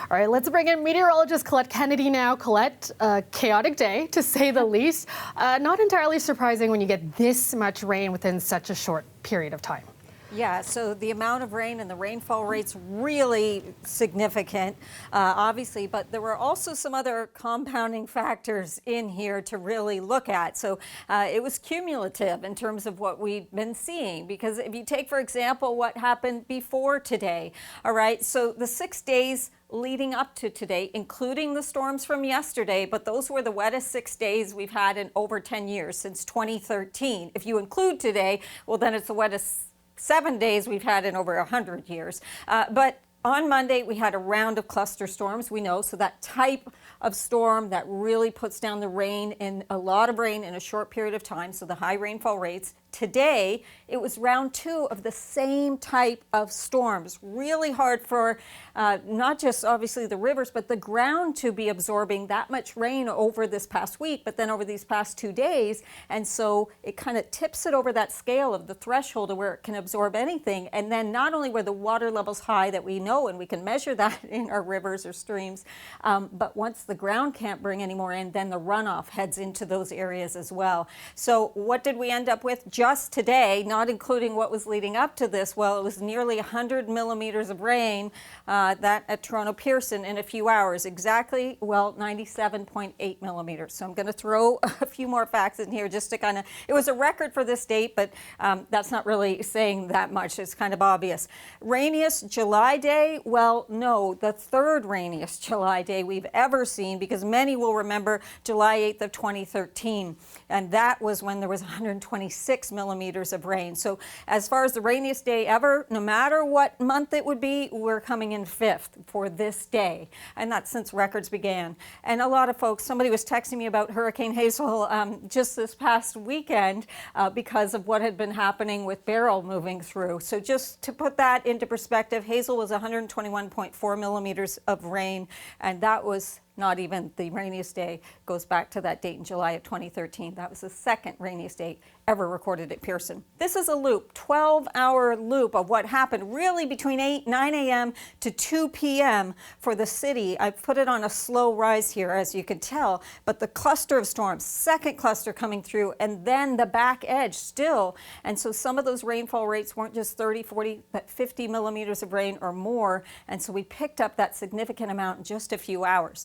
All right, let's bring in meteorologist Colette Kennedy now. Colette, a chaotic day to say the least. Not entirely surprising when you get this much rain within such a short period of time. Yeah, so the amount of rain and the rainfall rates really significant, obviously, but there were also some other compounding factors in here to really look at. So it was cumulative in terms of what we've been seeing, because if you take, for example, what happened before today, all right, so the 6 days leading up to today, including the storms from yesterday, but those were the wettest 6 days we've had in over 10 years, since 2013. If you include today, well, then it's the wettest 7 days we've had in over 100 years. But on Monday, we had a round of cluster storms, we know, so that type of storm that really puts down the rain, in a lot of rain in a short period of time, so the high rainfall rates. Today, it was round 2 of the same type of storms. Really hard for not just obviously the rivers, but the ground to be absorbing that much rain over this past week, but then over these past 2 days. And so it kind of tips it over that scale of the threshold of where it can absorb anything. And then not only were the water levels high that we know, and we can measure that in our rivers or streams, but once the ground can't bring any more in, then the runoff heads into those areas as well. So what did we end up with? Just today, not including what was leading up to this, well, it was nearly 100 millimeters of rain, that at Toronto Pearson in a few hours. Exactly, well, 97.8 millimeters. So I'm going to throw a few more facts in here just to kind of, it was a record for this date, but that's not really saying that much. It's kind of obvious. Rainiest July day? Well, no, the third rainiest July day we've ever seen, because many will remember July 8th of 2013, and that was when there was 126 millimeters of rain. So as far as the rainiest day ever, no matter what month it would be, we're coming in 5th for this day, and that's since records began. And a lot of folks, somebody was texting me about Hurricane Hazel just this past weekend because of what had been happening with Beryl moving through. So just to put that into perspective, Hazel was 121.4 millimeters of rain, and that was not even the rainiest day. Goes back to that date in July of 2013. That was the second rainiest day ever recorded at Pearson. This is a loop, 12-hour loop of what happened really between 9 a.m. to 2 p.m. for the city. I've put it on a slow rise here, as you can tell, but the cluster of storms, second cluster coming through, and then the back edge still. And so some of those rainfall rates weren't just 30, 40, but 50 millimeters of rain or more. And so we picked up that significant amount in just a few hours.